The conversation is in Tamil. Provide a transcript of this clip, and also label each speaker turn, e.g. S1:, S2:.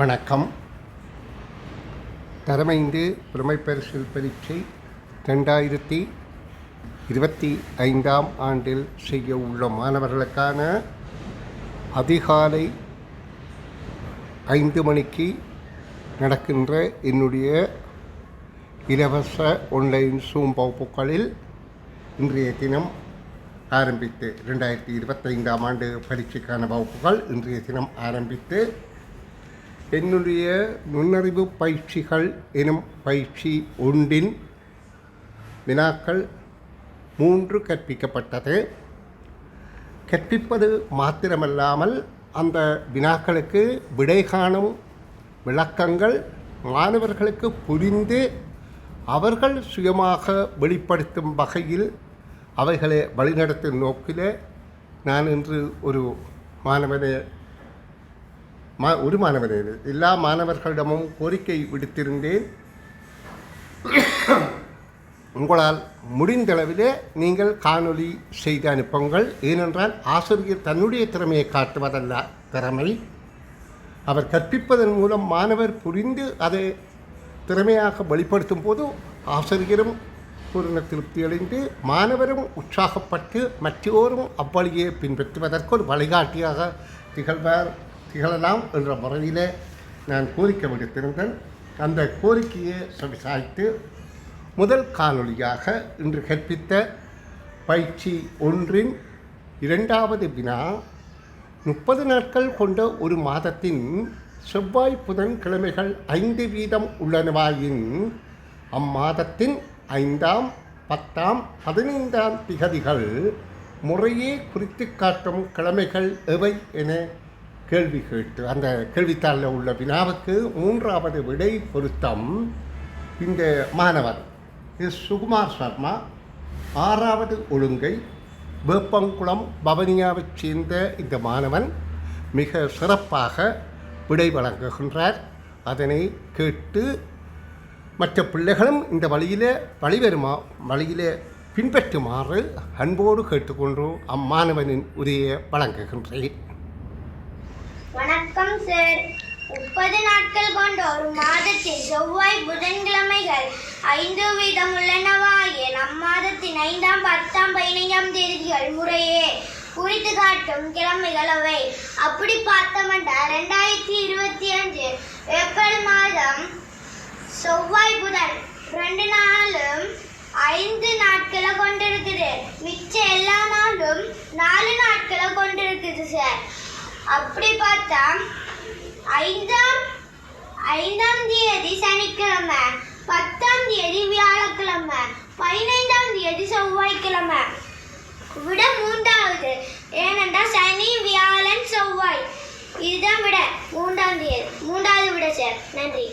S1: வணக்கம். தரமைந்து புலமைப்பரிசில் பரீட்சை 2025 ஆண்டில் செய்ய உள்ள மாணவர்களுக்கான அதிகாலை 5 மணிக்கு நடக்கின்ற என்னுடைய இலவச ஆன்லைன் சூம் வகுப்புகளில் இன்றைய தினம் ஆரம்பித்து 2025 ஆண்டு பரீட்சைக்கான வகுப்புகள் இன்றைய தினம் ஆரம்பித்து என்னுடைய நுண்ணறிவு பயிற்சிகள் எனும் பயிற்சி ஒன்றின் வினாக்கள் 3 கற்பிக்கப்பட்டது. கற்பிப்பது மாத்திரமல்லாமல் அந்த வினாக்களுக்கு விடை காணும் விளக்கங்கள் மாணவர்களுக்கு புரிந்து அவர்கள் சுயமாக வெளிப்படுத்தும் வகையில் அவைகளை வழிநடத்தும் நோக்கில் நான் இன்று ஒரு மாணவனை எல்லா மாணவர்களிடமும் கோரிக்கை விடுத்திருந்தேன். உங்களால் முடிந்தளவிலே நீங்கள் காணொளி செய்து அனுப்புங்கள். ஏனென்றால் ஆசிரியர் தன்னுடைய திறமையை காட்டுவதல்ல திறமை, அவர் கற்பிப்பதன் மூலம் மாணவர் புரிந்து அதை திறமையாக வெளிப்படுத்தும் போது ஆசிரியரும் பூர்ண திருப்தி அடைந்து மாணவரும் உற்சாகப்பட்டு மற்றோரும் அவ்வழியை பின்பற்றுவதற்கு ஒரு வழிகாட்டியாக திகழலாம் என்ற முறையில் நான் கோரிக்கை விடுத்திருந்தேன். அந்த கோரிக்கையை செவிசாய்த்து முதல் காணொளியாக இன்று கற்பித்த பயிற்சி ஒன்றின் 2வது வினா 30 நாட்கள் கொண்ட ஒரு மாதத்தின் செவ்வாய் புதன் கிழமைகள் 5 வீதம் உள்ளனவாயின் அம்மாதத்தின் 5ஆம் 10ஆம் 15ஆம் திகதிகள் முறையே குறித்து காட்டும் கிழமைகள் எவை என கேள்வி கேட்டு அந்த கேள்வித்தாளில் உள்ள வினாவுக்கு 3வது விடை பொருத்தம் இந்த மாணவர் சுகுமார் சர்மா 6வது ஒழுங்கை வேப்பங்குளம் பவனியாவைச் சேர்ந்த இந்த மாணவன் மிக சிறப்பாக விடை வழங்குகின்றார். அதனை கேட்டு மற்ற பிள்ளைகளும் இந்த வழியிலே பின்பற்றுமாறு அன்போடு கேட்டுக்கொண்டு அம்மாணவனின் உரையை வழங்குகின்றேன்.
S2: வணக்கம் சார். 30 நாட்கள் கொண்ட ஒரு மாதத்தில் செவ்வாய் புதன்கிழமைகள் 5 வீதம் உள்ளனவாயின் அம்மாதத்தின் 5ஆம் 10ஆம் 15ஆம் தேதிகள் முறையே குறித்து காட்டும் கிழமைகள் அவை. அப்படி பார்த்தோம்னா 2025 ஏப்ரல் மாதம் செவ்வாய் புதன் 2 நாளும் 5 நாட்களை கொண்டிருக்குது. மிச்ச எல்லா நாளும் 4 நாட்களை கொண்டிருக்குது சார். அப்படி பார்த்தா 5ஆம் தேதி சனிக்கிழமை, 10ஆம் தேதி வியாழக்கிழமை, 15ஆம் தேதி செவ்வாய்க்கிழமை. விட 3வது, ஏனென்றால் சனி வியாழன் செவ்வாய் இதுதான் விட 3வது விட சார். நன்றி.